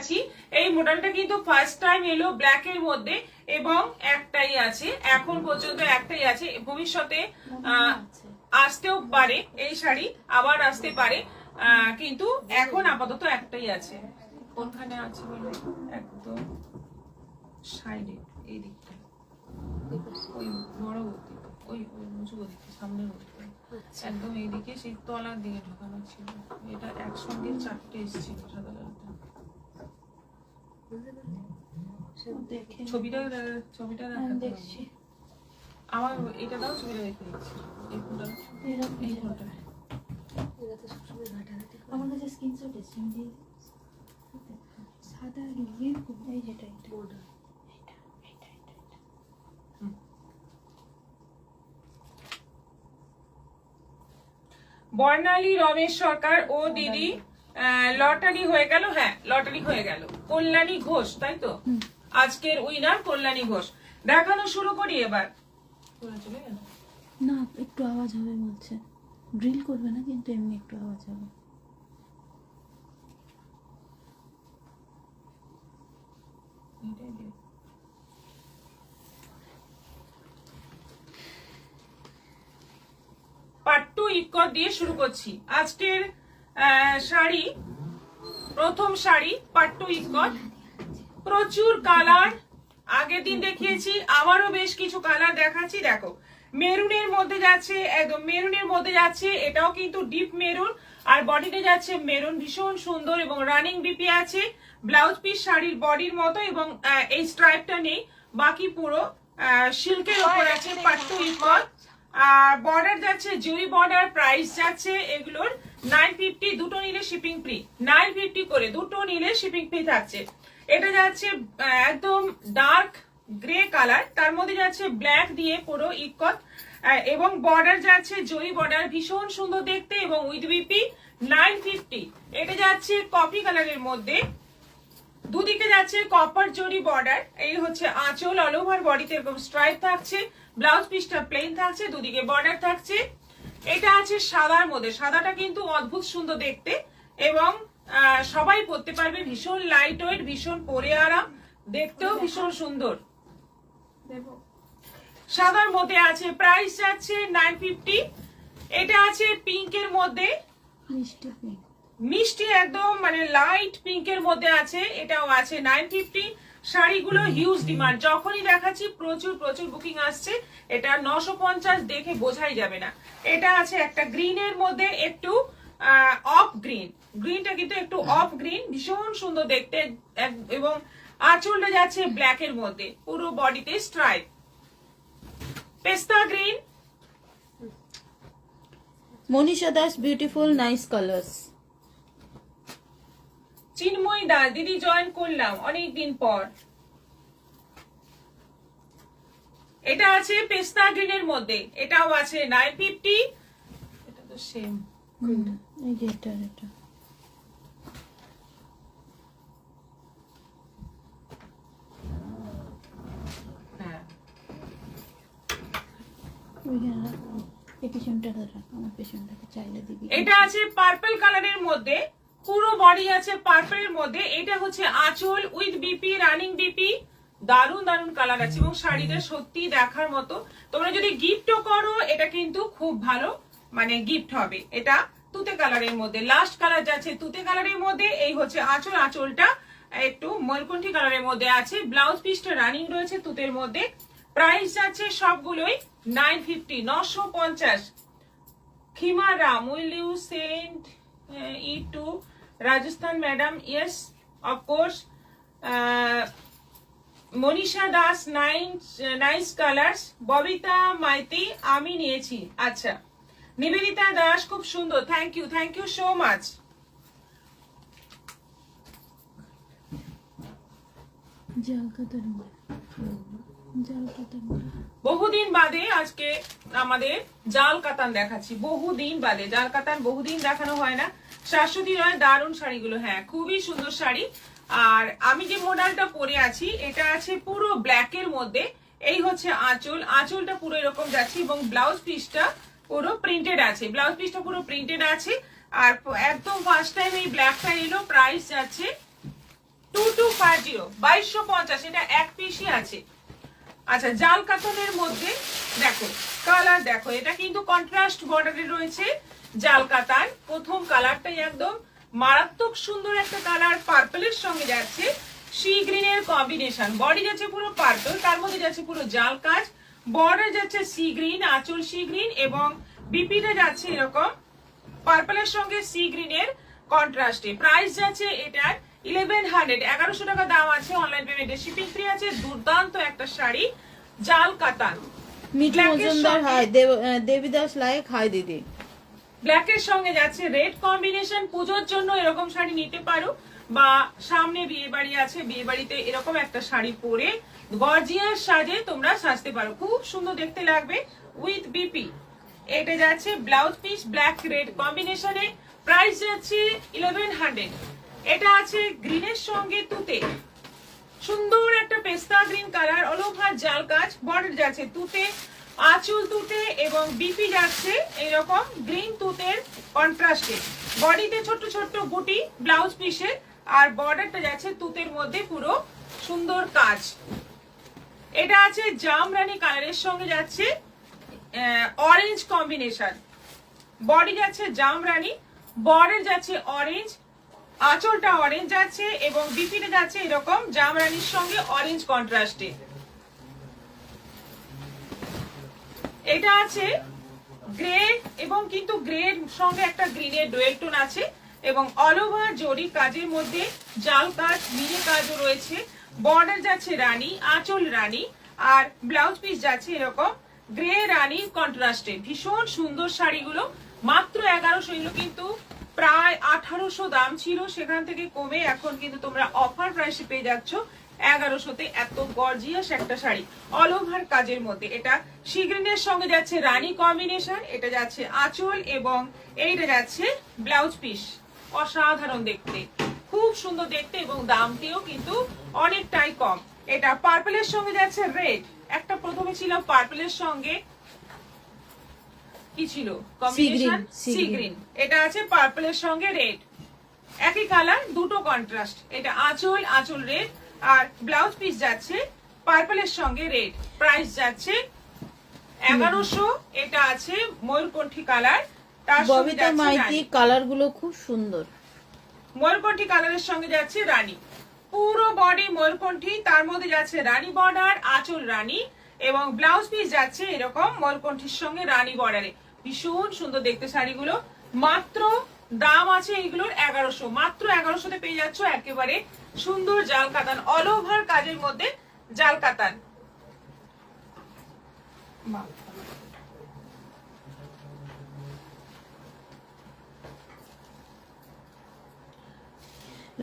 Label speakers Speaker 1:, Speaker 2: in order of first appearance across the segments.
Speaker 1: দেখাচ্ছি। এই মডেলটা কিন্তু ফার্স্ট টাইম এলো ব্ল্যাক এর মধ্যে এবং একটাই আছে, এখন পর্যন্ত একটাই আছে। ভবিষ্যতে আসতেও পারে এই শাড়ি, আবার আসতে পারে, কিন্তু এখন আপাতত একটাই আছে। কোনখানে আছে বলে? একদম সাইডে এই দিকটা, ওই বড় গতি, ওই উঁচু গতিতে, সামনের গতিতে একদম এইদিকে, সেই তলার দিকে ঢোকানো ছিল। এটা একসঙ্গে চারটে এসেছিল সাদা লালটা। ছবিটা দেখছি আমার, এটা দাও, ছবিটা দেখে দিচ্ছি। এই ফোনটা, এই ফোনটা
Speaker 2: আমার কাছে স্ক্রিনশট এসেছে, আমি দিয়ে সাদা ইয়ে, এই যেটা বর্ডার,
Speaker 1: বর্ণালী রমেশ সরকার ও দিদি লটারি হয়ে গেল। হ্যাঁ, লটারি হয়ে গেল। কল্যাণী ঘোষ, তাই তো আজকের উইনার কল্যাণী ঘোষ। দেখানো শুরু করি এবার।
Speaker 2: না একটু আওয়াজ হবে বলছে, ড্রিল করবে না কিন্তু এমনি একটু আওয়াজ হবে। পাট্টু ইক্কত দিয়ে শুরু করছি আজকের শাড়ি। প্রথম শাড়ি পাট্টু ইক্কত, প্রচুর কালার। আগের দিন দেখিয়েছি, আবারও বেশ কিছু কালার দেখাচ্ছি। দেখো, মেরুনের মধ্যে যাচ্ছে, একদম মেরুনের মধ্যে যাচ্ছে, এটাও কিন্তু ডিপ মেরুন, আর বডিতে যাচ্ছে মেরুন, ভীষণ সুন্দর এবং রানিং বিপি আছে। ব্লাউজ পিস শাড়ির বডির মতো এবং এই স্ট্রাইপটা নেই, বাকি পুরো সিল্কের উপর আছে পাট্টু ইক্কত। আর বর্ডার যাচ্ছে জুই বর্ডার। প্রাইস যাচ্ছে এগুলোর 950, দুটো নিলে শিপিং ফ্রি। 950 করে দুটো নিলে শিপিং ফ্রি থাকছে। এটা যাচ্ছে একদম ডার্ক গ্রে কালার, তার মধ্যে যাচ্ছে ব্ল্যাক দিয়ে পুরো ইক্কত, এবং বর্ডার যাচ্ছে জরি বর্ডার, ভীষণ সুন্দর দেখতে এবং উইথ বিপি। 950। এটা যাচ্ছে কফি কালারের মধ্যে, দুদিকে যাচ্ছে কপার জরি বর্ডার। এই হচ্ছে আঁচল, অল ওভার বডিতে এরকম স্ট্রাইপ থাকছে, ব্লাউজ পিসটা প্লেন থাকছে, দুদিকে বর্ডার থাকছে। এটা আছে সাদার মধ্যে, সাদাটা কিন্তু অদ্ভুত সুন্দর দেখতে এবং সবাই পরতে পারবে, ভীষণ লাইট ওয়েট, ভীষণ পরে আরাম, দেখতেও ভীষণ সুন্দর। সাদার মধ্যে আছে, প্রাইস যাচ্ছে 950। এটা আছে পিঙ্কের মধ্যে, মিষ্টি একদম মানে লাইট পিঙ্কের মধ্যে আছে, এটাও আছে 950। শাড়িগুলো হিউজ ডিমান্ড, যখনই দেখাচ্ছি প্রচুর প্রচুর বুকিং আসছে। এটা 950 দেখে বোঝাই যাবে না। এটা আছে একটা গ্রিনের মধ্যে, একটু অফ গ্রিন, গ্রিনটা কিন্তু একটু অফ গ্রিন, ভীষণ সুন্দর দেখতে, এবং আঁচলটা যাচ্ছে ব্ল্যাক এর মধ্যে, পুরো বডিতে stripe. Pista green, Manisha Das beautiful nice colours.
Speaker 1: Chinmoy Das, দিদি জয়েন করলাম অনেকদিন পর। এটা আছে পেস্তা গ্রিনের মধ্যে, এটাও আছে 950। এটা তো সেম,
Speaker 2: এই যে এটা এটা
Speaker 1: হ্যাঁ, এটা আছে পার্পল কালারের মধ্যে, পুরো বডি আছে পার্পলের মধ্যে। এটা হচ্ছে আঁচল উইথ বিপি, রানিং বিপি, দারুন দারুন কালার আছে এবং শাড়িটা সত্যি দেখার মতো। তোমরা যদি গিফটও করো এটা কিন্তু খুব ভালো মানে গিফট হবে। এটা তুতে কালারের মধ্যে, লাস্ট কালার যাচ্ছে তুতে কালারের মধ্যে। এই হচ্ছে আঁচল, আঁচলটা একটু ময়ূরকণ্ঠী কালারের মধ্যে আছে, ব্লাউজ পিসটা রানিং রয়েছে তুতের মধ্যে। প্রাইস যাচ্ছে সবগুলোই 950, 950। Khima Ram, will you send it to Rajasthan madam? Yes, of course. Manisha Das, nice colours. Babita Maity, আমি নিয়েছি। আচ্ছা, নিবেদিতা দাস, খুব সুন্দর, থ্যাংক ইউ সো মাচ। বহুদিন বাদে আজকে আমাদের জাল কাতান দেখাচ্ছি, বহুদিন বাদে জাল কাতান, বহুদিন দেখানো হয় না। শাশ্বতী রয়, দারুণ শাড়িগুলো, হ্যাঁ খুবই সুন্দর শাড়ি। আর আমি যে মডেলটা পরে আছি এটা আছে পুরো ব্ল্যাক এর মধ্যে। এই হচ্ছে আঁচল, আঁচলটা পুরো এরকম যাচ্ছে এবং ব্লাউজ পিসটা পুরো প্রিন্টেড আছে, ব্লাউজ পিসটা পুরো প্রিন্টেড আছে। আর একদম ফার্স্ট টাইম এই ব্ল্যাকটা এলো। প্রাইস যাচ্ছে 2250, এটা এক পিসই আছে। আচ্ছা, জাল কাতানের মধ্যে দেখো কালার, দেখো এটা কিন্তু কন্ট্রাস্ট বর্ডারে রয়েছে জাল কাতান। প্রথম কালারটাই একদম মারাত্মক সুন্দর একটা কালার, পার্পলের সঙ্গে যাচ্ছে সি গ্রিনের কম্বিনেশন। বডি যাচ্ছে পুরো পার্পল, তার মধ্যে যাচ্ছে পুরো জাল কাজ, বর্ডার যাচ্ছে সি গ্রিন, আঁচল সি গ্রিন, এবং বিপিটা যাচ্ছে এরকম পার্পলের সঙ্গে সি গ্রিনের কন্ট্রাস্টে। প্রাইস যাচ্ছে এটার 1100, 1100 টাকা দাম আছে। অনলাইন পেমেন্টে শিপিং ফ্রি আছে। দুর্দান্ত একটা শাড়ি, জাল কাতান।
Speaker 3: মিঠু মজুমদার হাই, দেবীদাস লায়েক হাই দিদি।
Speaker 1: ব্ল্যাকের সঙ্গে যাচ্ছে রেড কম্বিনেশন। পুজোর জন্য এরকম শাড়ি নিতে পারো, বা সামনে বিয়ে বাড়ি আছে, বিয়ে বাড়িতে এরকম একটা শাড়ি পরে গর্জিয়াস সাজে তোমরা সাজতে পারো, খুব সুন্দর দেখতে লাগবে উইথ বিপি। এটা যাচ্ছে ব্লাউজ পিস ব্ল্যাক রেড কম্বিনেশনে। প্রাইস যাচ্ছে 1100। এটা আছে গ্রিনের সঙ্গে তুতে, সুন্দর একটা পেস্তা গ্রিন কালার, অল ওভার জাল কাজ, বর্ডার যাচ্ছে তুতে, আঁচল তুতে, এবং বিপি যাচ্ছে এরকম গ্রিন তুতের কন্ট্রাস্টে। বডিতে ছোট ছোট বুটি ব্লাউজ পিসের, আর বর্ডারটা যাচ্ছে তুতের মধ্যে পুরো সুন্দর কাজ। এটা আছে জামরানি কালারের সঙ্গে যাচ্ছে অরেঞ্জ কম্বিনেশন। বডি যাচ্ছে জামরানি, বর্ডার যাচ্ছে অরেঞ্জ, আঁচলটা অরেঞ্জ যাচ্ছে, এবং বিপিটা যাচ্ছে এরকম জামরানির সঙ্গে অরেঞ্জ কন্ট্রাস্টে। এটা আছে গ্রে, এবং কিন্তু গ্রের সঙ্গে একটা গ্রিনের ডুয়েল টোন আছে, এবং অল ওভার জরি কাজের মধ্যে জাল কাজ, মিনে কাজও রয়েছে। বর্ডার যাচ্ছে রানী, আঁচল রানী, আর ব্লাউজ পিস যাচ্ছে এরকম গ্রে রানীর কন্ট্রাস্টে। ভীষণ সুন্দর শাড়িগুলো, মাত্র 1100। এগুলো কিন্তু প্রায় 1800 দাম ছিল, সেখান থেকে কমে এখন কিন্তু তোমরা অফার প্রাইসে পেয়ে যাচ্ছ 1100-তে। এত গর্জিয়াস একটা শাড়ি অল ওভার কাজের মধ্যে। এটা সি গ্রিনের সঙ্গে যাচ্ছে রানী কম্বিনেশন, এটা যাচ্ছে আঁচল, এবং এইটা যাচ্ছে ব্লাউজ পিস। অসাধারণ দেখতে, খুব সুন্দর দেখতে, এবং দামটিও কিন্তু অনেকটাই কম। এটা পার্পলের সঙ্গে যাচ্ছে রেড, একটা প্রথমে ছিল পার্পলের সঙ্গে কি ছিল কম্বিনেশন, সি গ্রিন। এটা আছে পার্পলের সঙ্গে রেড, একই কালার, দুটো কন্ট্রাস্ট। এটা আঁচল, আঁচল রেড, আর ব্লাউজ পিস যাচ্ছে পার্পলের সঙ্গে রেড। প্রাইস যাচ্ছে 1100। এটা আছে ময়ূরকণ্ঠী কালার, তার সঙ্গে
Speaker 3: ববিতা
Speaker 1: যাচ্ছে
Speaker 3: মাইতি।
Speaker 1: রানী।
Speaker 3: কালার গুলো খুব সুন্দর।
Speaker 1: ময়ূরকণ্ঠী কালারের সঙ্গে যাচ্ছে রানী, পুরো বডি ময়ূরকণ্ঠী, তার মধ্যে যাচ্ছে রানী বর্ডার, আঁচল রানী, এবং ব্লাউজ পিস যাচ্ছে এরকম ময়ূরকণ্ঠীর সঙ্গে রানী বর্ডারে। ভীষণ সুন্দর দেখতে শাড়িগুলো। মাত্র দাম আছে এইগুলোর 1100, মাত্র 1100-তে পেয়ে যাচ্ছ একেবারে সুন্দর জাল কাতান, অল ওভার কাজের মধ্যে জাল কাতান।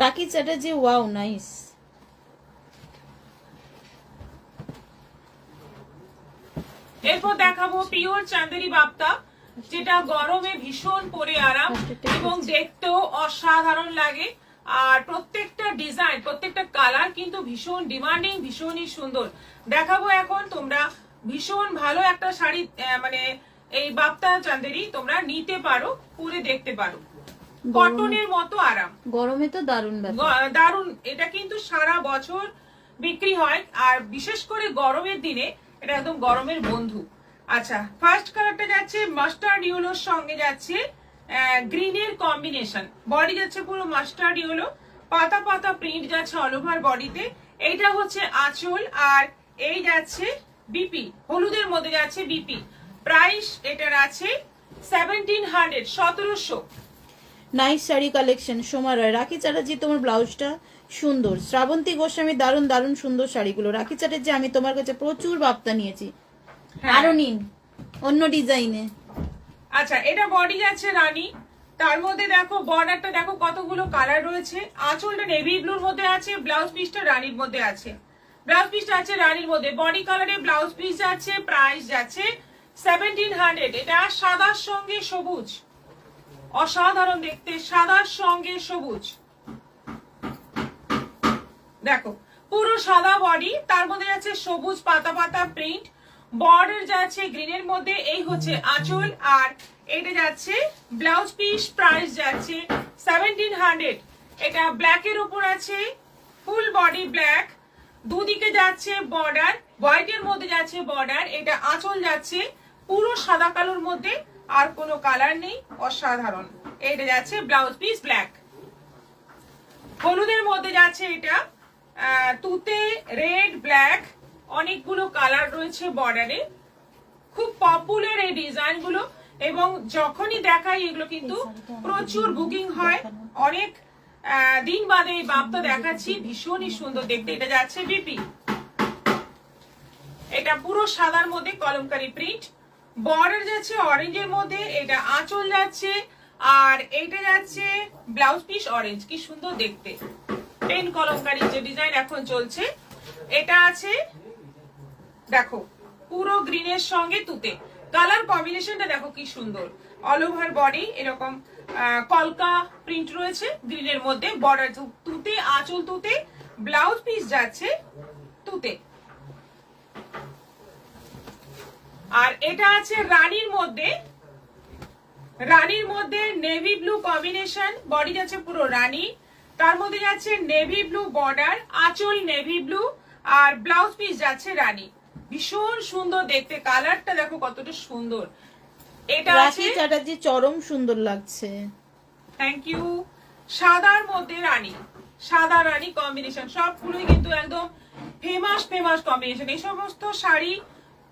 Speaker 3: রাখি চ্যাটার্জি, ওয়াও নাইস।
Speaker 1: এরপর দেখাবো পিওর চাঁদেরি বাপ্তা, যেটা গরমে ভীষণ পরে আরাম এবং দেখতেও অসাধারণ লাগে। আর প্রত্যেকটা ডিজাইন, প্রত্যেকটা কালার কিন্তু ভীষণ ডিমান্ডিং, ভীষণই সুন্দর। দেখাবো এখন, তোমরা ভীষণ ভালো একটা শাড়ি, মানে এই বাপ্তা চাঁদেরি তোমরা নিতে পারো, পরে দেখতে পারো, কটনের মতো আরাম।
Speaker 3: গরমে তো দারুণ ব্যাপার,
Speaker 1: দারুণ। এটা কিন্তু সারা বছর বিক্রি হয়, আর বিশেষ করে গরমের দিনে এটা একদম গরমের বন্ধু। আচ্ছা, ফার্স্ট কালারটা যাচ্ছে মাস্টার্ড ইয়েলোর সঙ্গে যাচ্ছে গ্রিনের কম্বিনেশন। বডি যাচ্ছে পুরো মাস্টার্ড ইয়েলো, পাতা পাতা প্রিন্ট যাচ্ছে অল ওভার বডিতে। এইটা হচ্ছে আঁচল, আর এই যাচ্ছে বিপি, হলুদের মধ্যে যাচ্ছে বিপি। প্রাইস এটার আছে 1700, 1700।
Speaker 3: Nice sari collection. সোমা রায়, রাখি চ্যাটার্জি তোমার ব্লাউজটা সুন্দর। শ্রাবন্তী গোস্বামী, দারুণ দারুণ সুন্দর শাড়িগুলো। রাখি চ্যাটার্জি, আমি তোমার কাছে প্রচুর বাপ্তা নিয়েছি, আরো নিন অন্য ডিজাইনে।
Speaker 1: আচ্ছা, এটা বডি যাচ্ছে রানী, তার মধ্যে দেখো বর্ডারটা দেখো কতগুলো কালার রয়েছে। আঁচলটা নেভি ব্লুর মধ্যে আছে, ব্লাউজ পিসটা রানীর মধ্যে আছে, ব্লাউজ পিসটা আছে রানীর মধ্যে, বডি কালারে ব্লাউজ পিস যাচ্ছে। প্রাইস যাচ্ছে 1700। এটা সাদার সঙ্গে সবুজ, অসাধারণ দেখতে, সাদার সঙ্গে সবুজ। দেখো পুরো সাদা বডি, তার মধ্যে যাচ্ছে সবুজ পাতা পাতা প্রিন্ট, বর্ডার যাচ্ছে গ্রিনের মধ্যে। এই হচ্ছে আঁচল, আর এটা যাচ্ছে ব্লাউজ পিস। প্রাইস যাচ্ছে 1700। এটা ব্ল্যাকের উপর আছে, ফুল বডি ব্ল্যাক, দুদিকে যাচ্ছে বর্ডার, হোয়াইটের মধ্যে যাচ্ছে বর্ডার, এটা আঁচল যাচ্ছে পুরো সাদা কালোর মধ্যে, আর কোনো কালার নেই, অসাধারণ। এটা যাচ্ছে ব্লাউজ পিস ব্ল্যাক। হলুদের মধ্যে যাচ্ছে এটা তুতে, রেড, ব্ল্যাক, অনেকগুলো কালার রয়েছে বর্ডারে। খুব পপুলার এই ডিজাইন গুলো, এবং যখনই দেখাই এগুলো কিন্তু প্রচুর বুকিং হয়। অনেক দিন বাদে এই বাপটা দেখাচ্ছি, ভীষণই সুন্দর দেখতে। এটা যাচ্ছে বিপি, এটা পুরো সাদার মধ্যে কলমকারি প্রিন্ট, বর্ডার যাচ্ছে অরেঞ্জের মধ্যে, এটা আঁচল যাচ্ছে, আর এইটা যাচ্ছে ব্লাউজ পিস অরেঞ্জ। কি সুন্দর দেখতে, পেন কলমকারি যে ডিজাইন এখন চলছে। এটা আছে দেখো পুরো গ্রিনের সঙ্গে তুতে, কালার কম্বিনেশনটা দেখো কি সুন্দর। অল ওভার বডি এরকম কলকা প্রিন্ট রয়েছে গ্রিনের মধ্যে, বর্ডার তুতে, আঁচল তুতে, ব্লাউজ পিস যাচ্ছে তুতে। আর এটা আছে রানীর মধ্যে, রানীর মধ্যে নেভি ব্লু কম্বিনেশন, বডি যাচ্ছে পুরো রানী, তার মধ্যে যাচ্ছে নেভি ব্লু বর্ডার, আঁচল নেভি ব্লু, আর ব্লাউজ পিস যাচ্ছে রানী। ভীষণ সুন্দর দেখতে, কালারটা দেখো কতটা সুন্দর। এটা আছে
Speaker 3: রাখি চ্যাটার্জি, চরম সুন্দর লাগছে।
Speaker 1: Thank you. সাদার মধ্যে রানী, সাদা রানী কম্বিনেশন, সবগুলোই কিন্তু একদম ফেমাস ফেমাস কম্বিনেশন। এই সমস্ত শাড়ি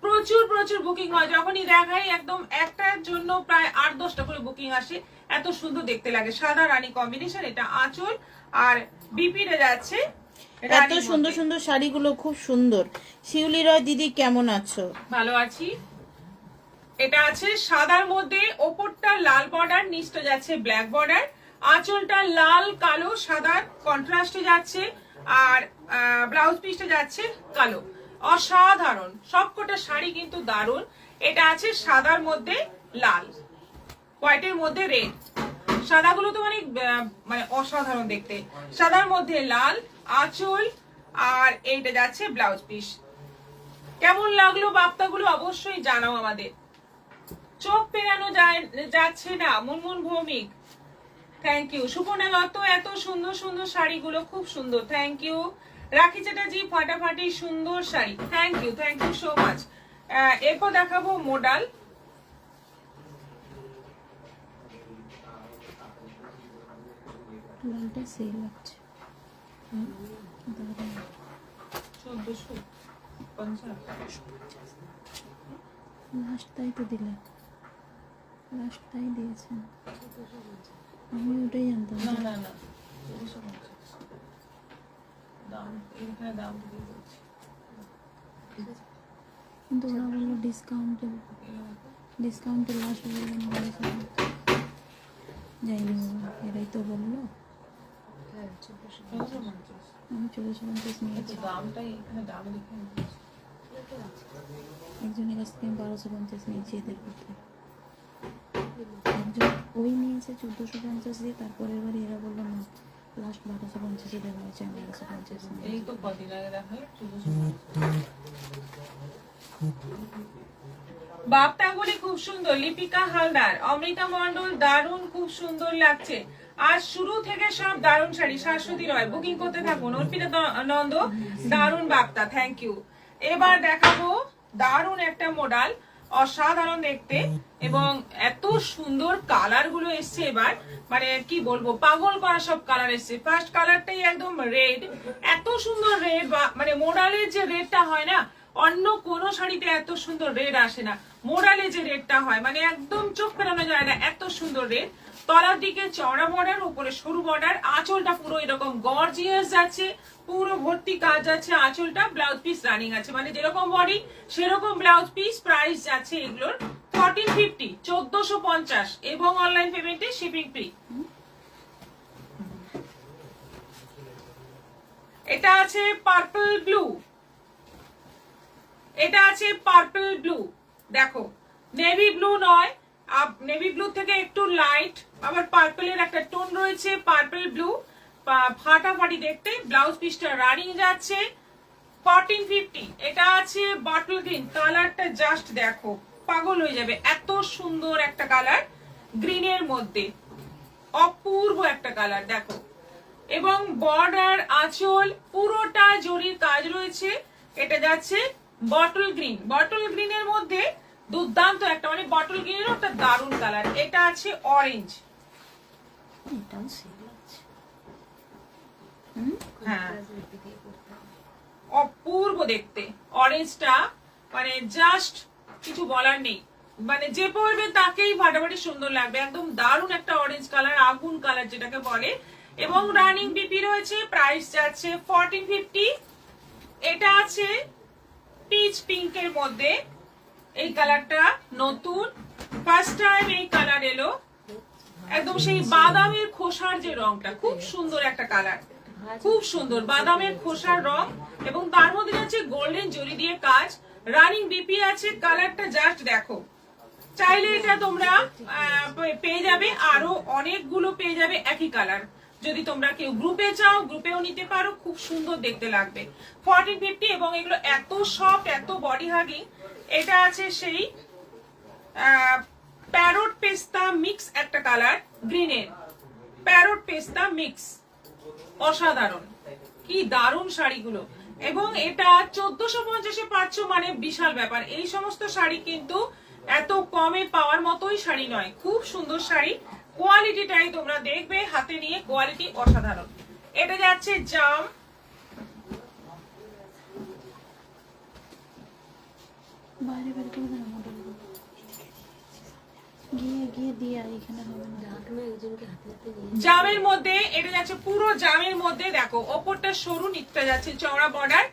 Speaker 1: প্রচুর প্রচুর বুকিং হয়, যখনই দেখাই একদম একটার জন্য প্রায় 8-10টা করে বুকিং আসে, এত সুন্দর দেখতে লাগে। সাদা রানী কম্বিনেশন, এটা আঁচল, আর বিপিটা যাচ্ছে
Speaker 3: এত সুন্দর সুন্দর শাড়িগুলো খুব সুন্দর। শিউলি রয় দিদি কেমন আছো?
Speaker 1: ভালো আছি। এটা আছে সাদার মধ্যে, ওপরটা লাল বর্ডার, নিচটা যাচ্ছে ব্ল্যাক বর্ডার, আঁচলটা লাল কালো সাদার কন্ট্রাস্টে যাচ্ছে, আর ব্লাউজ পিসটা যাচ্ছে কালো। অসাধারণ, সবকটা শাড়ি কিন্তু দারুণ। এটা আছে সাদার মধ্যে লাল, হোয়াইটের মধ্যে রেড, সাদাগুলো তো মানে অসাধারণ দেখতে। সাদার মধ্যে লাল, আঁচল, আর এইটা যাচ্ছে ব্লাউজ পিস। কেমন লাগলো বাপ্তাগুলো অবশ্যই জানাও আমাদের। চোখ পেরানো যাচ্ছে না, মুনমুন ভৌমিক, থ্যাংক ইউ। সুপর্ণা দত্ত, এত সুন্দর সুন্দর শাড়িগুলো খুব সুন্দর, থ্যাংক ইউ। রাখি চ্যাটার্জি, ফাটাফাটি সুন্দর sari, thank you so much. এরপর দেখাবো মডাল।
Speaker 3: লালটা সেই লাগছে।
Speaker 1: 1450
Speaker 3: লাস্ট তাই তো দিলে, লাস্ট তাই দিয়েছেন, আমি ওটাই জানতাম।
Speaker 1: না না না, 1450 দাম, এখানে দাম দিয়ে দিচ্ছি।
Speaker 3: কিন্তু ওরা বললো ডিসকাউন্টে লাস্ট বললেন, যাইনি বাবা, এরাই তো বললো। আমি 1450 নিয়েছি,
Speaker 1: দামটাই এখানে দাম লিখে নিয়েছি।
Speaker 3: একজনের কাছ থেকে আমি 1250 নিয়েছি এদের করতে। একজন ওই নিয়েছে 1450 দিয়ে, তারপরের বারে এরা বললো না লাস্ট 1250 দেওয়া হয়েছে, আমি 1250 নিয়েছি।
Speaker 1: এই তো কদিন আগে দেখাই বাপটাগুলি খুব সুন্দর। লিপিকা হালদার, অমৃতা মন্ডল, দারুণ, খুব সুন্দর লাগছে। আজ শুরু থেকে সব দারুণ শাড়ি। শাশ্বতী রয়, বুকিং করতে থাকুন। অর্পিতা নন্দ, দারুণ বাপ্তা, থ্যাংক ইউ। এবার দেখাবো দারুণ একটা মডেল, অসাধারণ দেখতে, এবং এত সুন্দর কালার গুলো এসছে এবার, মানে কি বলবো, পাগল করা সব কালার এসছে। ফার্স্ট কালারটাই একদম রেড, এত সুন্দর রেড, মানে মোডালের যে রেডটা হয় না, অন্য কোন শাড়িতে এত সুন্দর রেড আসে না। মোডালে যে রেডটা হয় মানে একদম চোখ ফেরানো যায় না, এত সুন্দর রেড। তলার দিকে চওড়া বর্ডার, উপরে সরু বর্ডার, আঁচলটা পুরো এরকম গর্জিয়াস যাচ্ছে, পুরো ভর্তি কাজ যাচ্ছে আঁচলটা। ব্লাউজ পিস রানিং আছে, মানে যেরকম বডি সেরকম ব্লাউজ পিস। প্রাইস যাচ্ছে এগুলোর 1450, 1450, এবং অনলাইন পেমেন্টে শিপিং ফ্রি। এটা আছে পার্পল ব্লু, এটা আছে পার্পল ব্লু, দেখো নেভি ব্লু নয়, নেভি ব্লু থেকে একটু লাইট, আবার পার্পলের একটা টোন রয়েছে, পার্পল ব্লু, ফাটাফাটি দেখতে। ব্লাউজ পিসটা রানিং যাচ্ছে 1450। এটা আছে বটল গ্রিন, কালারটা জাস্ট দেখো, পাগল হয়ে যাবে, এত সুন্দর একটা কালার গ্রিনের মধ্যে, অপূর্ব একটা কালার দেখো। এবং বর্ডার, আঁচল পুরো রয়েছে, এটা যাচ্ছে বটল গ্রিন। বটল গ্রিনের মধ্যে দুর্দান্ত একটা, মানে বটল গ্রিনেরও একটা দারুণ কালার। এটা আছে অরেঞ্জ, হ্যাঁ অপূর্ব দেখতে অরেঞ্জটা, মানে জাস্ট কিছু বলার নেই, মানে যে পরবে তাকেই ফাটাফাটি সুন্দর লাগবে। একদম দারুণ একটা অরেঞ্জ কালার, আগুন কালার যেটাকে বলে। এবং রানিং বিপি রয়েছে, প্রাইস যাচ্ছে 1450। এটা আছে পিচ পিঙ্কের মধ্যে, এই কালারটা নতুন, ফার্স্ট টাইম এই কালার এলো। একদম সেই বাদামের খোসার যে রংটা, খুব সুন্দর একটা কালার, খুব সুন্দর বাদামের খোসার রং, এবং তার মধ্যে আছে গোল্ডেন জরি দিয়ে কাজ। রানিং বিপি আছে, কালারটা জাস্ট দেখো। চাইলে এটা তোমরা পেয়ে যাবে, আরো অনেকগুলো পেয়ে যাবে একই কালার। যদি তোমরা কেউ গ্রুপে চাও, গ্রুপেও নিতে পারো, খুব সুন্দর দেখতে লাগবে। 1450, এবং এগুলো এত সফট, এত বডি হাগিং। এটা আছে সেই প্যারট পেস্তা মিক্স একটা কালার, গ্রিনের প্যারট পেস্তা মিক্স, অসাধারণ, কি দারুণ শাড়িগুলো। এবং এটা 1450-এ পাচ্ছ, মানে বিশাল ব্যাপার। এই সমস্ত শাড়ি কিন্তু এত কমে পাওয়ার মতোই শাড়ি নয়, খুব সুন্দর শাড়ি। কোয়ালিটিটাই তোমরা দেখবে হাতে নিয়ে, কোয়ালিটি অসাধারণ। এটা যাচ্ছে জাম, জামের মধ্যে, এটা যাচ্ছে পুরো জামের মধ্যে। দেখো ওপরটা সরু, নিচটা যাচ্ছে চওড়া বর্ডার,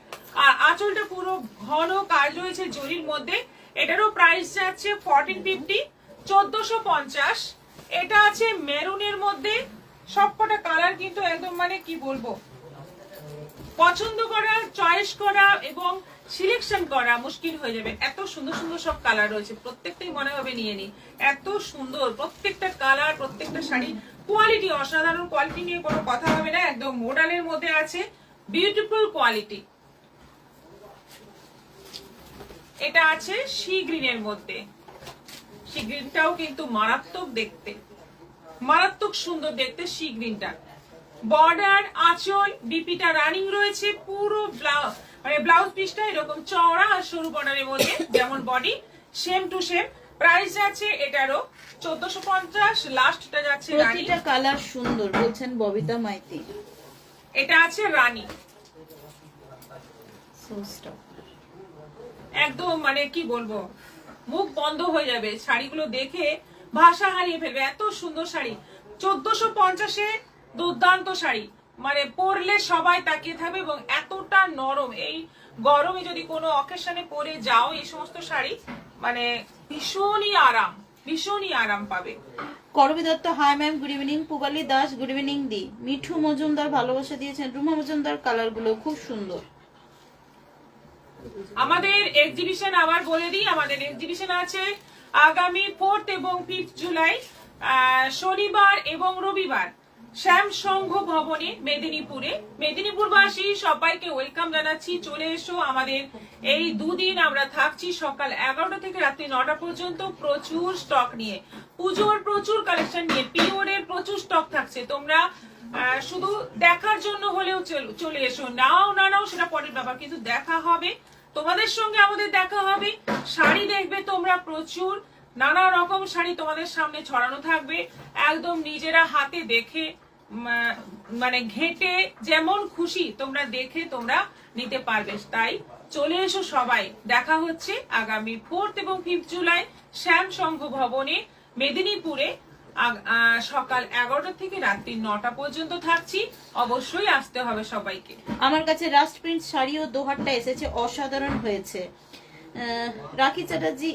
Speaker 1: আর আঁচলটা পুরো ঘন কাজ রয়েছে জরির মধ্যে। এটারও প্রাইস যাচ্ছে 1450, 1450। এটা আছে মেরুনের মধ্যে। সবকটা কালার কিন্তু একদম, মানে কি বলবো, পছন্দ করা, চয়েস করা এবং সিলেকশন করা মুশকিল হয়ে যাবে, এত সুন্দর সুন্দর সব কালার রয়েছে। প্রত্যেকটাই মনে হবে নিয়ে নি, এত সুন্দর প্রত্যেকটা কালার, প্রত্যেকটা শাড়ি। কোয়ালিটি অসাধারণ, কোয়ালিটি নিয়ে কোনো কথা হবে না। একদম মডেলের মধ্যে আছে, বিউটিফুল কোয়ালিটি। এটা আছে সি গ্রিনের মধ্যে। সি গ্রিনটাও কিন্তু মারাত্মক দেখতে, মারাত্মক সুন্দর দেখতে সি গ্রিনটা। বর্ডার, আঁচল, বিপিটা রানিং রয়েছে। পুরো ব্লাউজ, মানে ব্লাউজ পিসটা এরকম চওড়া আর সরু বর্ডারের মধ্যে, যেমন body same to same. Price যাচ্ছে এটারও 1450। লাস্টটা যাচ্ছে রানী,
Speaker 3: প্রতিটা কালার সুন্দর বলছেন ববিতা মাইতি।
Speaker 1: এটা আছে রানী, একদম মানে কি বলবো, মুখ বন্ধ হয়ে যাবে শাড়িগুলো দেখে, ভাষা হারিয়ে ফেলবে, এত সুন্দর শাড়ি। 1450-এ দুর্দান্ত শাড়ি, মানে পরলে সবাই তাকিয়ে থাকবে, এবং এতটা নরম। এই গরমে যদি কোনো অকেশনে পরে যাও এই সমস্ত শাড়ি, মানে ভীষণই আরাম, ভীষণই আরাম পাবে।
Speaker 3: Karabi Dutta, hi ma'am, good evening. Pubali Das, good evening দি। মিঠু মজুমদার ভালোবাসা দিয়েছেন। রুমা মজুমদার, কালার গুলো খুব সুন্দর।
Speaker 1: আমাদের এক্সিবিশন আবার বলে দিই, আমাদের এক্সিবিশন আছে আগামী 4 এবং 5 জুলাই, শনিবার এবং রবিবার, শ্যাম সংঘ ভবনে মেদিনীপুরে। মেদিনীপুরবাসী সবাইকে ওয়েলকাম জানাচ্ছি, চলে এসো। আমাদের এই দুদিন আমরা থাকছি সকাল 11টা থেকে রাত্রি 9টা পর্যন্ত, প্রচুর স্টক নিয়ে, পুজোর প্রচুর কালেকশন নিয়ে। পিওরের প্রচুর স্টক থাকছে, তোমরা শুধু দেখার জন্য হলেও চলে এসো। নাও না নাও সেটা পরের ব্যাপার, কিন্তু দেখা হবে, তোমাদের সঙ্গে আমাদের দেখা হবে। শাড়ি দেখবে তোমরা, প্রচুর নানা রকম শাড়ি তোমাদের সামনে ছড়ানো থাকবে, একদম নিজেরা হাতে দেখে, মানে ঘেটে যেমন খুশি তোমরা দেখে তোমরা নিতে পারবে। তাই চলে এসো সবাই, দেখা হচ্ছে আগামী 4 এবং 5 জুলাই শ্যাম সংঘ ভবনে মেদিনীপুরে, সকাল 11টা থেকে রাত্রি 9টা পর্যন্ত থাকছি। অবশ্যই আসতে হবে সবাইকে।
Speaker 3: আমার কাছে রাস্ট প্রিন্ট শাড়ি ও দোহারটা এসেছে, অসাধারণ হয়েছে। রাখি চ্যাটার্জি,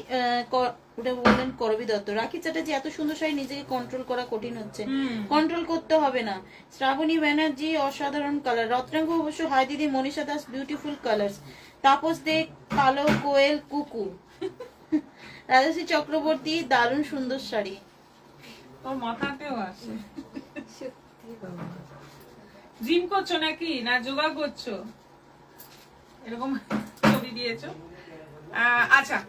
Speaker 3: ওটা বললেন করবী দত্ত। রাখি চ্যাটার্জি, এত সুন্দর শাড়ি নিজেকে কন্ট্রোল করা কঠিন হচ্ছে। কন্ট্রোল করতে হবে না। শ্রাবণী ব্যানার্জি, অসাধারণ কালার। রত্নাঙ্গ অবশ্য, হাই দিদি। Manisha Das, beautiful colours. তাপস দে, কালো কোয়েল কুকু। রাজশ্রী চক্রবর্তী, দারুণ সুন্দর শাড়ি।
Speaker 1: তোর মাথাতেও আছে। জিম করছো নাকি, না যোগা করছো? এরকম ছবি দিয়েছো। আচ্ছা,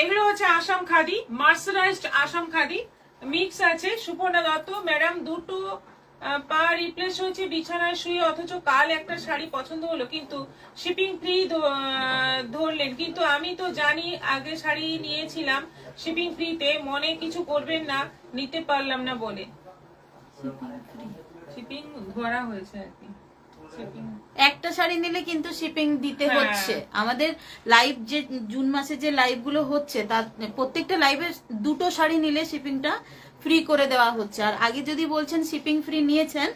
Speaker 1: এগুলো হচ্ছে আসাম খাদি, মার্সারাইজড আসাম খাদি মিক্স আছে। সুপর্ণা দত্ত ম্যাডাম, দুটো পা রিপ্লেস হয়েছে বিছানায় শুয়ে, অথচ কাল একটা শাড়ি পছন্দ হলো কিন্তু শিপিং ফ্রি ধরলেন, কিন্তু আমি তো জানি আগে শাড়ি নিয়েছিলাম শিপিং ফ্রিতে, মনে কিছু করবেন না, নিতে পারলাম না বলে। শিপিং ধরা হয়েছে আর কি, শিপিং
Speaker 3: একটা শাড়ি নিলে কিন্তু শিপিং দিতে
Speaker 1: হ্যাঁ।
Speaker 3: হচ্ছে। আমাদের লাইভ যে জুন মাসে যে লাইভ গুলো হচ্ছে তার প্রত্যেকটা লাইভে 2টো শাড়ি নিলে শিপিংটা ফ্রি করে দেওয়া হচ্ছে। আর আগে যদি বলছেন শিপিং ফ্রি নিয়েছেন,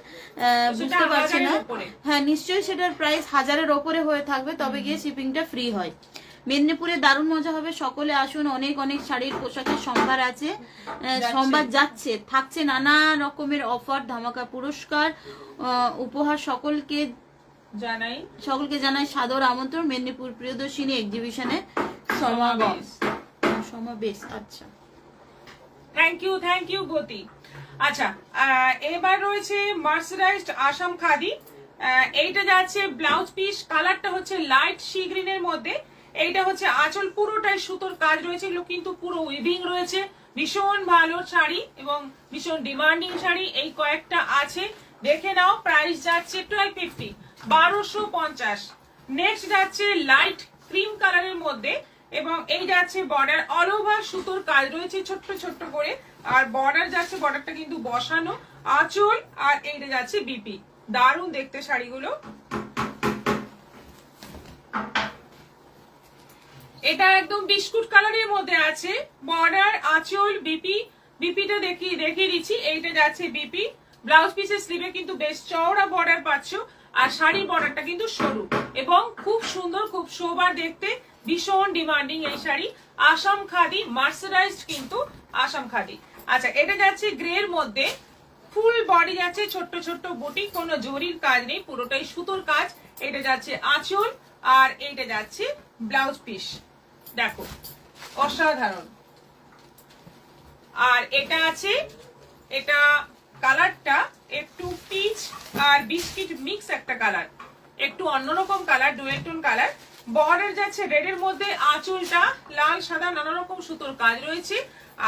Speaker 3: বুঝতে পারছি না,
Speaker 1: 1000-এর উপরে।
Speaker 3: হ্যাঁ নিশ্চয়ই সেটার প্রাইস 1000-এর ওপরে হয়ে থাকবে, তবে গিয়ে শিপিংটা ফ্রি হয়। মেদিনীপুরে দারুণ মজা হবে, সকলে আসুন। অনেক অনেক শাড়ির পোশাকের সম্ভার আছে, সম্ভার যাচ্ছে, থাকছে নানা রকমের অফার, ধামাকা পুরস্কার, উপহার। সকলকে জানাই সাদর আমন্ত্রণ মেদিনীপুর প্রিয়দর্শিনী এক্সিবিশনে সমাবেশ। আচ্ছা,
Speaker 1: থ্যাংক ইউ গতি। আচ্ছা, এবার রয়েছে মার্সারাইজড আসাম খাদি। এইটা যাচ্ছে ব্লাউজ পিস, কালারটা হচ্ছে লাইট সি গ্রিনের মধ্যে। এইটা হচ্ছে আঁচল, পুরোটাই সুতোর কাজ রয়েছে, এগুলো কিন্তু পুরো উইভিং রয়েছে। ভীষণ ভালো শাড়ি এবং ভীষণ ডিমান্ডিং শাড়ি। এই কয়েকটা আছে, দেখে নাও। প্রাইস যাচ্ছে 1250, 1250। নেক্সট যাচ্ছে লাইট ক্রিম কালারের মধ্যে এবং এই যাচ্ছে বর্ডার, অল ওভার সুতোর কাজ রয়েছে ছোট্ট ছোট্ট করে, আর বর্ডার যাচ্ছে, বর্ডারটা কিন্তু বসানো। আঁচল আর এইটা যাচ্ছে বিপি। দারুণ দেখতে শাড়িগুলো। এটা একদম বিস্কুট কালারের মধ্যে আছে, বর্ডার, আঁচল, বিপি। বিপিটা দেখিয়ে দিচ্ছি। এইটা যাচ্ছে বিপি। ব্লাউজ পিসের স্লিভে কিন্তু বেশ চওড়া বর্ডার পাচ্ছ, আর শাড়ির বর্ডারটা কিন্তু সরু এবং খুব সুন্দর, খুব সোবার দেখতে, ভীষণ ডিমান্ডিং এই শাড়ি। আসাম খাদি, মার্সারাইজড কিন্তু আসাম খাদি। আচ্ছা, এটা যাচ্ছে গ্রের মধ্যে, ফুল বডি যাচ্ছে ছোট্ট ছোট্ট বুটি, কোনো জরির কাজ নেই, পুরোটাই সুতোর কাজ। এটা যাচ্ছে আঁচল আর এইটা যাচ্ছে ব্লাউজ পিস। দেখো অসাধারণ। আর এটা আছে, এটা কালারটা একটু পিচ আর বিস্কিট মিক্স একটা কালার, একটু অন্যরকম colour, dual tone colour. Border যাচ্ছে রেডের মধ্যে, আঁচলটা লাল সাদা নানা রকম সুতোর কাজ রয়েছে,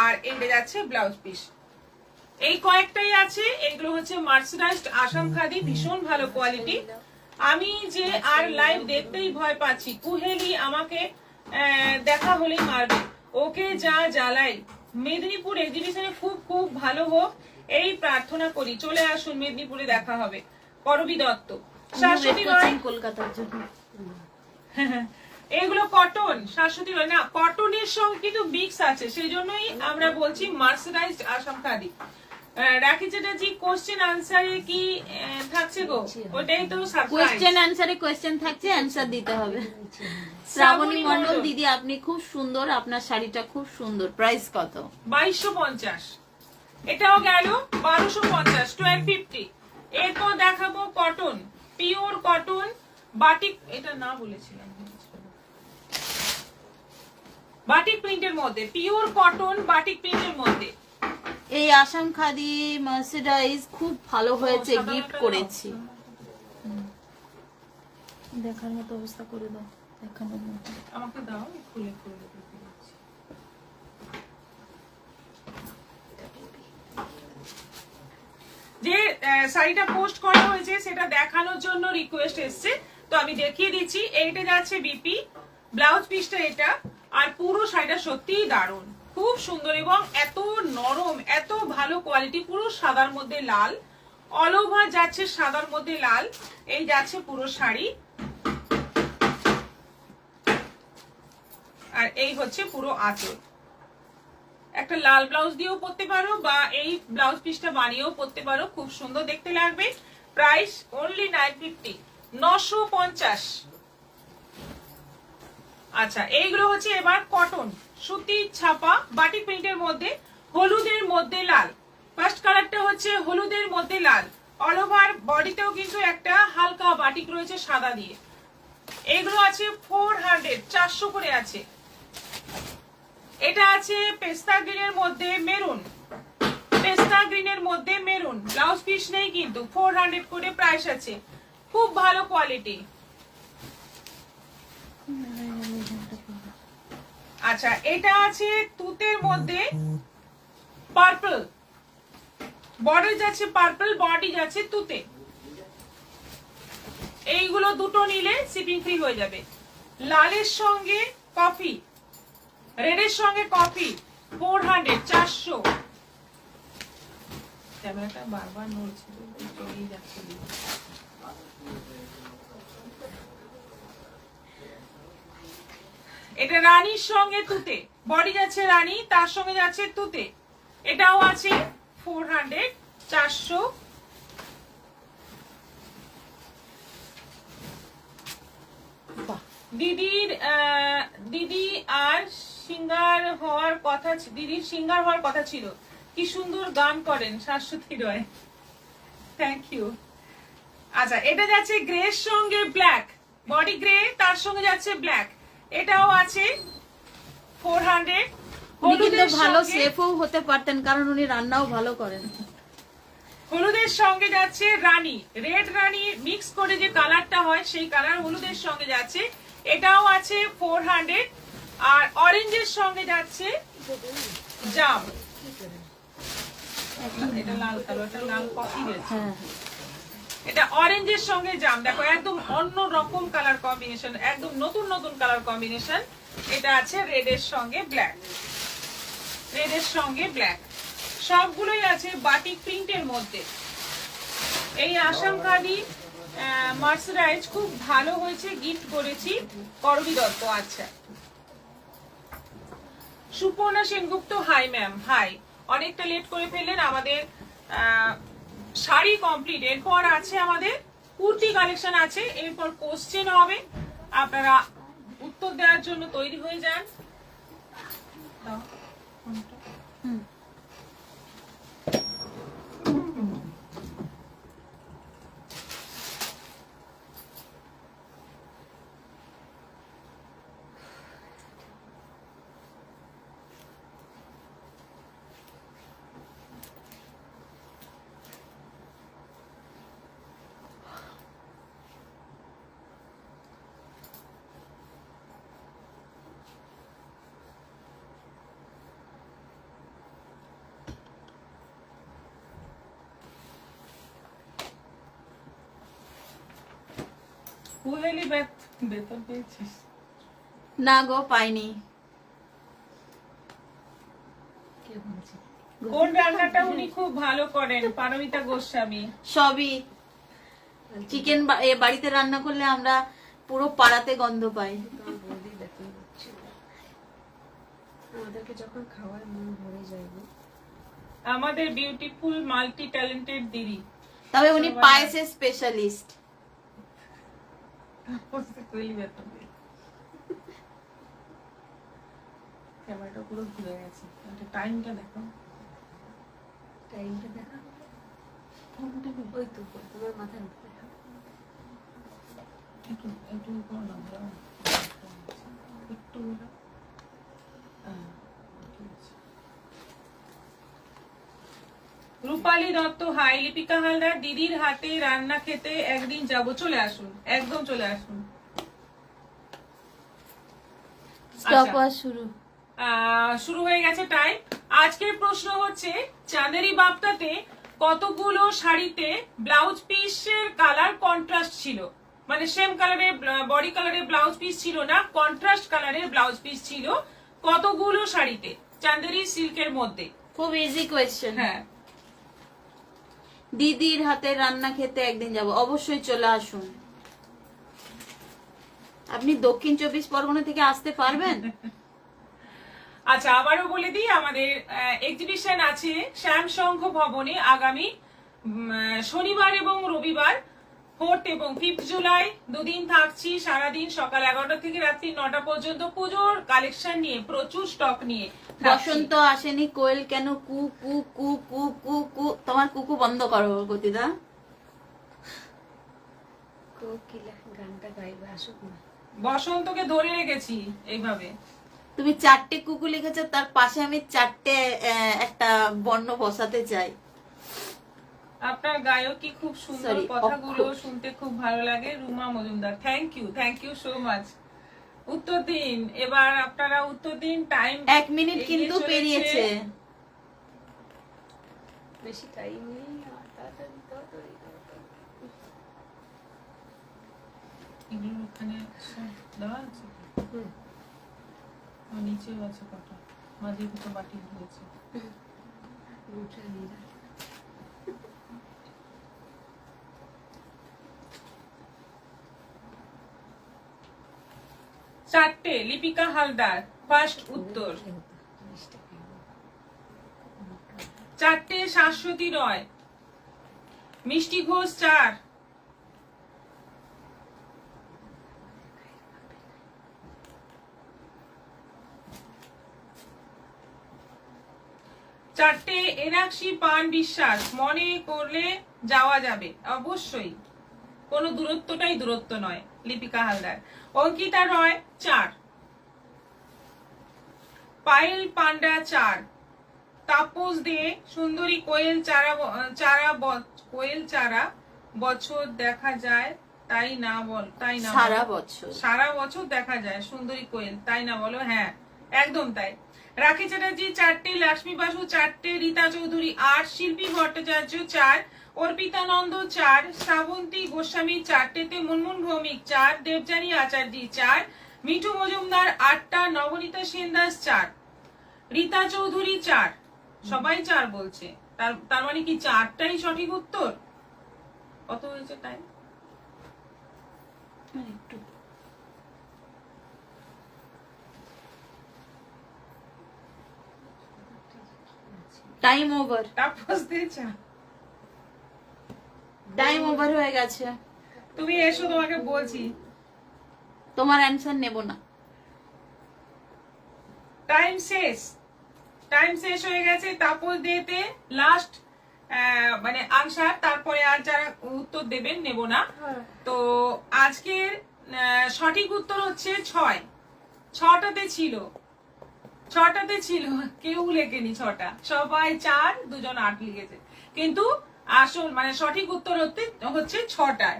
Speaker 1: আর এটা যাচ্ছে ব্লাউজ পিস। এই কয়েকটাই আছে, এগুলো হচ্ছে মার্সারাইজড আসাম খাদি, ভীষণ ভালো কোয়ালিটি। আমি যে আর লাইভ দেখতেই ভয় পাচ্ছি, কুহেলি আমাকে দেখা হলেই মারবে, ওকে যা জ্বালাই। মেদিনীপুর এক্সিবিশনে খুব খুব ভালো হোক এই প্রার্থনা করি। চলে আসুন, মেদিনীপুরে দেখা হবে। করবি দত্ত, শাশ্বতী রয়,
Speaker 3: কলকাতার জন্য।
Speaker 1: এগুলো কটন, শাশ্বতী রয় না, কটনের সঙ্গে কিন্তু মিক্স আছে, সেই জন্যই আমরা বলছি মার্সারাইজড আসাম খাদি। রাখি চ্যাটার্জি, কোশ্চেন আনসারে কি থাকছে গো? ওটাই তো সারপ্রাইজ।
Speaker 3: কোশ্চেন আনসারে কোশ্চেন থাকছে, অ্যানসার দিতে হবে। শ্রাবণী মণ্ডল দিদি, আপনি খুব সুন্দর, আপনার শাড়িটা খুব সুন্দর। প্রাইস কত?
Speaker 1: 2250। এটাও গেল 1250, 1250। এরপর দেখাবো কটন, পিওর কটন বাটিক, এটা না বলেছিলাম, বাটিক প্রিন্টের মধ্যে, পিওর কটন বাটিক প্রিন্টের মধ্যে।
Speaker 3: এই আসাম খাদি মার্সারাইজ খুব ভালো হয়েছে, গিফট করেছি। দেখার মতো অবস্থা করে দাও, দেখানোর মতো।
Speaker 1: আমাকে দাও, খুলে খুলে দেখে দিচ্ছি। যে শাড়িটা পোস্ট করা হয়েছে সেটা দেখানোর জন্য রিকোয়েস্ট এসছে, তো আমি দেখিয়ে দিচ্ছি। এইটা যাচ্ছে বিপি, ব্লাউজ পিসটা এটা, আর পুরো শাড়িটা সত্যিই দারুণ, খুব সুন্দর এবং এত নরম, এত ভালো কোয়ালিটি। পুরো সাদার মধ্যে লাল, অল ওভার যাচ্ছে সাদার মধ্যে লাল। এই যাচ্ছে পুরো শাড়ি, আর এই হচ্ছে পুরো আঁচল। একটা লাল ব্লাউজ দিয়েও পরতে পারো, বা এই ব্লাউজ পিসটা বানিয়েও পরতে পারো, খুব সুন্দর দেখতে লাগবে। Price only 950, 950। আচ্ছা, এইগুলো হচ্ছে এবার কটন, সুতি ছাপা বাটিক প্রিন্টের মধ্যে, হলুদের মধ্যে লাল। ফার্স্ট কালারটা হচ্ছে হলুদের মধ্যে লাল, অল ওভার বডিতেও কিন্তু একটা হালকা বাটিক রয়েছে সাদা দিয়ে। এগুলো আছে 400, 400 করে আছে। এটা আছে পেস্তা গ্রিনের মধ্যে মেরুন, পেস্তা গ্রিনের মধ্যে মেরুন। ব্লাউজ পিস নেই কিন্তু 400 করে প্রাইস আছে, খুব ভালো কোয়ালিটি। আচ্ছা, এটা আছে তুতের মধ্যে পার্পল, বর্ডার যাচ্ছে পার্পল, বডি যাচ্ছে তুতে। এইগুলো দুটো নিলে শিপিং ফ্রি হয়ে যাবে। লালের সঙ্গে কফি, রেডের সঙ্গে কফি 400, 400। ক্যামেরাটা বারবার নড়ছে, চলেই যাচ্ছে। এটা রানীর সঙ্গে তুতে, বডি যাচ্ছে রানী, তার সঙ্গে যাচ্ছে তুতে। এটাও আছে 400, 400। দিদি আর সিঙ্গার হওয়ার কথা, দিদির সিঙ্গার হওয়ার কথা ছিল। কি সুন্দর গান করেন শাশ্বতী রয়, থ্যাংক ইউ। আচ্ছা, এটা যাচ্ছে গ্রে এর সঙ্গে ব্ল্যাক, বডি গ্রে, তার সঙ্গে যাচ্ছে ব্ল্যাক। এটাও আছে 400।
Speaker 3: উনি কিন্তু ভালো শেফও হতে পারতেন, কারণ উনি রান্নাও ভালো করেন।
Speaker 1: হলুদের সঙ্গে যাচ্ছে রানী, রেড রানী মিক্স করে যে কালারটা হয় সেই কালার হলুদের সঙ্গে যাচ্ছে। এটাও আছে 400। আর অরেঞ্জের সঙ্গে যাচ্ছে জাম। এটা লাল কালার, এটা লাল কফি গেছে। এটা অরেঞ্জের সঙ্গে জাম, দেখো একদম অন্য রকম কালার কম্বিনেশন, একদম নতুন নতুন কালার কম্বিনেশন। এটা আছে রেড এর সঙ্গে ব্ল্যাক, রেড এর সঙ্গে ব্ল্যাক। সবগুলোই আছে বাটিক প্রিন্টের মধ্যে। এই আসাম কারি মার্সারাইজ খুব ভালো হয়েছে, গিফট করেছি করবী দত্ত। আচ্ছা, Suparna Sengupta, hi ma'am. Hi, অনেকটা লেট করে ফেললেন। আমাদের শাড়ি কমপ্লিট, এরপর আছে আমাদের কুর্তি কালেকশন আছে, এরপর কোশ্চেন হবে, আপনারা উত্তর দেওয়ার জন্য তৈরি হয়ে যান। কুহেলি বেতন পেয়েছিস?
Speaker 3: না গো, পাইনি।
Speaker 1: কোন রান্নাটা উনি খুব ভালো করেন? পারমিতা গোস্বামী।
Speaker 3: সবই। চিকেন বাড়িতে রান্না করলে আমরা পুরো পাড়াতে গন্ধ পাই।
Speaker 2: আমাদেরকে যখন খাওয়ার মন ভরে যায়।
Speaker 1: আমাদের বিউটিফুল মাল্টি ট্যালেন্টেড দিদি।
Speaker 3: তবে উনি পায়েসের স্পেশালিস্ট।
Speaker 1: ক্যামেরাটা পুরো ঘুরে গেছে, টাইমটা দেখো,
Speaker 2: টাইমটা দেখা। ওই তো তোমার মাথার উপরে
Speaker 1: একটু একটু রূপালী দত্ত, হাই। লিপিকা হালদার, দিদির হাতে রান্না খেতে একদিন যাবো, চলে আসুন, একদম চলে আসুন। শুরু হয়ে গেছে টাইম। আজকের প্রশ্ন হচ্ছে, চাঁদেরি বাপ্তাতে কতগুলো শাড়িতে ব্লাউজ পিসের কালার কন্ট্রাস্ট ছিল? মানে সেম কালারের বডি কালারের ব্লাউজ পিস ছিল না, কন্ট্রাস্ট কালারের ব্লাউজ পিস ছিল কতগুলো শাড়িতে চাঁদেরি সিল্কের মধ্যে?
Speaker 3: খুব ইজি কোয়েশ্চেন।
Speaker 1: হ্যাঁ,
Speaker 3: দিদির হাতে রান্না খেতে একদিন যাব, অবশ্যই চলে আসুন। আপনি দক্ষিণ 24 পরগনা থেকে আসতে পারবেন?
Speaker 1: আচ্ছা, আবারও বলে দিই, আমাদের এক্সিবিশন আছে শ্যামসংঘ ভবনে আগামী শনিবার এবং রবিবার, 4th এবং 5th জুলাই, দুদিন থাকছি। সারাদিন সকাল 11টা থেকে রাত্রি 9টা পর্যন্ত পুজোর কালেকশন নিয়ে, প্রচুর স্টক নিয়ে।
Speaker 3: বসন্ত আসেনি, কোয়েল কেন কু কু কু কু কু কু। তোমার কুকু বন্ধ করো গতিদা।
Speaker 2: কোকিলা গানটা গাইবে, আসুক না।
Speaker 1: বসন্তকে ধরে রেখেছি এইভাবে।
Speaker 3: তুমি 4টে কুকু লিখেছো, তার পাশে আমি 4টে একটা বর্ণ বসাতে চাই।
Speaker 1: আপনার গায়কী খুব সুন্দর, কথাগুলো শুনতে খুব ভালো লাগে। Ruma Majumdar, thank you so much. উত্তর দিন এবার, আপনারা উত্তর দিন। টাইম
Speaker 3: 1 মিনিট কিন্তু পেরিয়েছে।
Speaker 2: বেশি টাইম নেই, তাড়াতাড়ি
Speaker 1: এগুলো ওখানে সব দেওয়া আছে, আর নিচেও আছে কটা, মাঝে দুটো বাটি হয়েছে। চারটে, লিপিকা হালদার ফার্স্ট উত্তর। চারটে, শাশ্বতী রয়। মিষ্টি ঘোষ 4। চারটে, এনাক্ষী পান বিশ্বাস। মনে করলে যাওয়া যাবে, অবশ্যই, কোনো দূরত্বটাই দূরত্ব নয়। লিপিকা হালদার। অঙ্কিতা রয় 4। পায়েল পান্ডা 4। তাপস দে, সুন্দরী কোয়েল চারা বছর দেখা যায়, তাই না
Speaker 3: সারা বছর
Speaker 1: সারা বছর দেখা যায় সুন্দরী কোয়েল, তাই না বলো? হ্যাঁ, একদম তাই। রাখি চ্যাটার্জি 4টে, লক্ষ্মী বাসু 4টে, রীতা চৌধুরী 8, শিল্পী ভট্টাচার্য 4, অর্পিতা নন্দ 4, শ্রাবন্তী গোস্বামী 4টেতে, মুনমুন ভৌমিক 4, দেবযানী আচার্যি 4, মিঠু মজুমদার 8টা, নবনীতা সেনদাস 4, রীতা চৌধুরী 4। সবাই 4 বলছে, তার মানে কি 4টাই সঠিক উত্তর? কত হয়েছে টাইম?
Speaker 3: একটু টাইম ওভার,
Speaker 1: তাপস দে 4।
Speaker 3: টাইম ওভার হয়ে গেছে।
Speaker 1: তুমি এসো, তোমাকে বলছি।
Speaker 3: তোমার অ্যানসার নেব না।
Speaker 1: টাইম শেষ হয়ে গেছে। তাপস দিতে লাস্ট মানে আনসার, তারপরে আর যারা উত্তর দেবেন নেব না। তো আজকের সঠিক উত্তর হচ্ছে 6। 6টাতে ছিল, কেউ লেখেনি 6টা, সবাই 4, 2জন 8 লিখেছে, কিন্তু আসল মানে সঠিক উত্তর হচ্ছে 6টায়।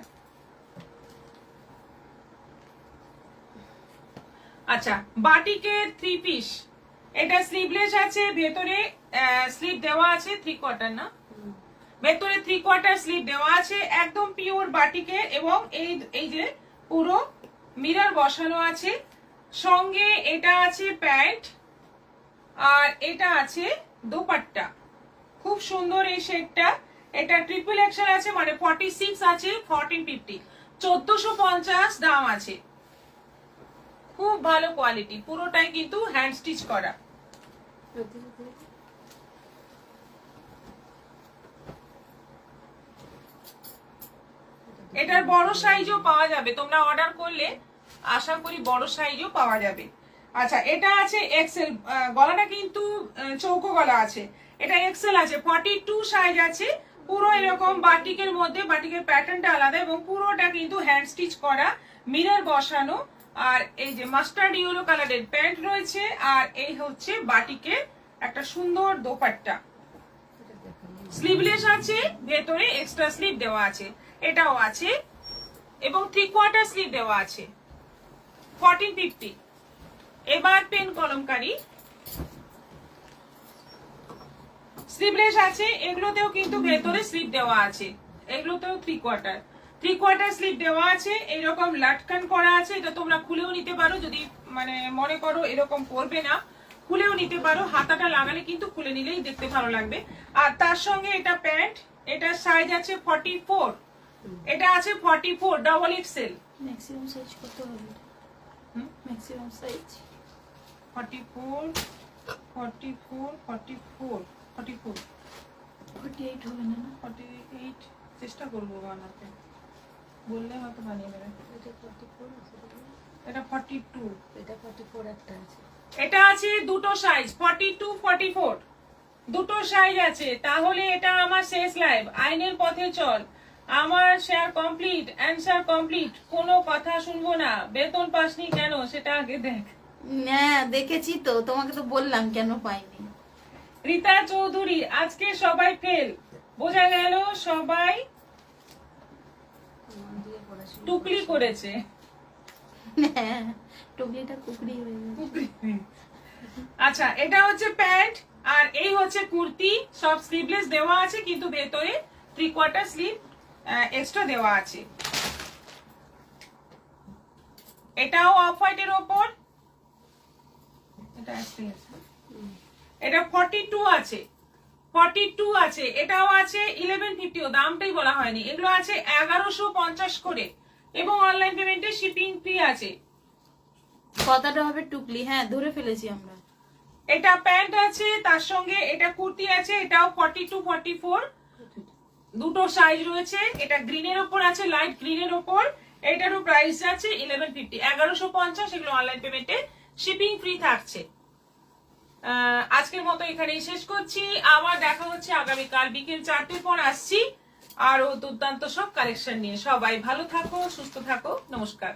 Speaker 1: আচ্ছা, বাটিকের 3 পিস, এটা স্লিভলেস আছে, ভেতরে স্লিভ দেওয়া আছে 3/4 না, ভেতরে 3/4 স্লিভ দেওয়া আছে, একদম পিওর বাটিকের, এবং এই যে পুরো মিরর বসানো আছে। সঙ্গে এটা আছে প্যান্ট, আর এটা আছে দোপাট্টা। খুব সুন্দর এই শেডটা। এটা ট্রিপল এক্সেল আছে, মানে 46 আছে, 1450, 1450 দাম আছে। খুব ভালো কোয়ালিটি, পুরোটাই কিন্তু হ্যান্ড স্টিচ করা। এটার বড় সাইজও পাওয়া যাবে, তোমরা অর্ডার করলে আশা করি বড় সাইজও পাওয়া যাবে। আচ্ছা, এটা আছে এক্সেল, গলাটা কিন্তু চৌকো গলা আছে, এটা এক্সেল আছে, 42 সাইজ আছে। পুরো এরকম বাটিকের মধ্যে, বাটিকের প্যাটার্নটা আলাদা, এবং পুরোটা কিন্তু হ্যান্ড স্টিচ করা, মিরর বসানো। আর এই যে মাস্টার্ড ইয়েলো কালারের প্যান্ট রয়েছে, আর এই হচ্ছে বাটিকের একটা সুন্দর দোপাট্টা। স্লিভলেস আছে, ভেতরে এক্সট্রা স্লিভ দেওয়া আছে, এটাও আছে, এবং 3/4 স্লিভ দেওয়া আছে, 1450। এবার পেন কলমকারি স্লিভলেস আছে, এগুলোতেও কিন্তু ভেতরে স্লিভ দেওয়া আছে, এগুলোতেও 3/4 স্লিভ দেওয়া আছে, এরকম লাটকান করা আছে। এটা তোমরা খুলেও নিতে পারো, যদি মানে মনে করো এরকম করবে না, খুলেও নিতে পারো, হাতাটা লাগালে কিন্তু খুলে নিলেই দেখতে ভালো লাগবে। আর তার সঙ্গে এটা প্যান্ট, এটার সাইজ আছে 44, এটা আছে 44 ডাবল এক্সেল।
Speaker 3: ম্যাক্সিমাম সাইজ কত হবে? ম্যাক্সিমাম সাইজ
Speaker 1: 44, 44, 44, 44,
Speaker 3: 48 হবে না?
Speaker 1: 48 চেষ্টা করবো বানাতে, বললে হয়তো বানিয়ে দেবে। এটা 42,
Speaker 2: এটা 44 একটা আছে।
Speaker 1: এটা আছে দুটো সাইজ, 42, 44 দুটো সাইজ আছে। তাহলে এটা আমার শেষ লাইভ, আইনের পথে চল। আমার শেয়ার কমপ্লিট, অ্যানসার কমপ্লিট, কোনো কথা শুনবো না। বেতন পাসনি কেন সেটা আগে দেখ।
Speaker 3: হ্যাঁ দেখেছি তো, তোমাকে তো বললাম কেন পাইনি।
Speaker 1: রীতা চৌধুরী, আজকে সবাই ফেল, বোঝা গেল সবাই টুকলি করেছে।
Speaker 3: হ্যাঁ, টুকলিটা কুকরি হয়ে গেছে।
Speaker 1: আচ্ছা, এটা হচ্ছে প্যান্ট, আর এই হচ্ছে কুর্তি, সব স্লিভলেস দেওয়া আছে কিন্তু ভেতরে 3/4 স্লিভ এক্সট্রা দেওয়া আছে। এটাও অফ হোয়াইটের ওপর, এটা 42 আছে, 42 আছে, এটাও আছে 1150, দামটাই বলা হয়নি। এগুলো আছে 1150 করে এবং অনলাইন পেমেন্টে শিপিং ফ্রি আছে।
Speaker 3: কথাটা হবে টুকলি, হ্যাঁ ধরে ফেলেছি আমরা।
Speaker 1: এটা প্যান্ট আছে, তার সঙ্গে এটা কুর্তি আছে, এটাও 42 44 দুটো সাইজ রয়েছে। এটা গ্রিনের ওপর আছে, লাইট গ্রিনের ওপর। এটারও প্রাইস আছে 1150, 1150। এগুলো অনলাইন পেমেন্টে শিপিং ফ্রি থাকছে। আজকের মতো এখানেই শেষ করছি, আবার দেখা হচ্ছে আগামীকাল বিকেল 4টের পর আসছি আরো দুর্দান্ত সব কালেকশন নিয়ে। সবাই ভালো থাকো, সুস্থ থাকো, নমস্কার।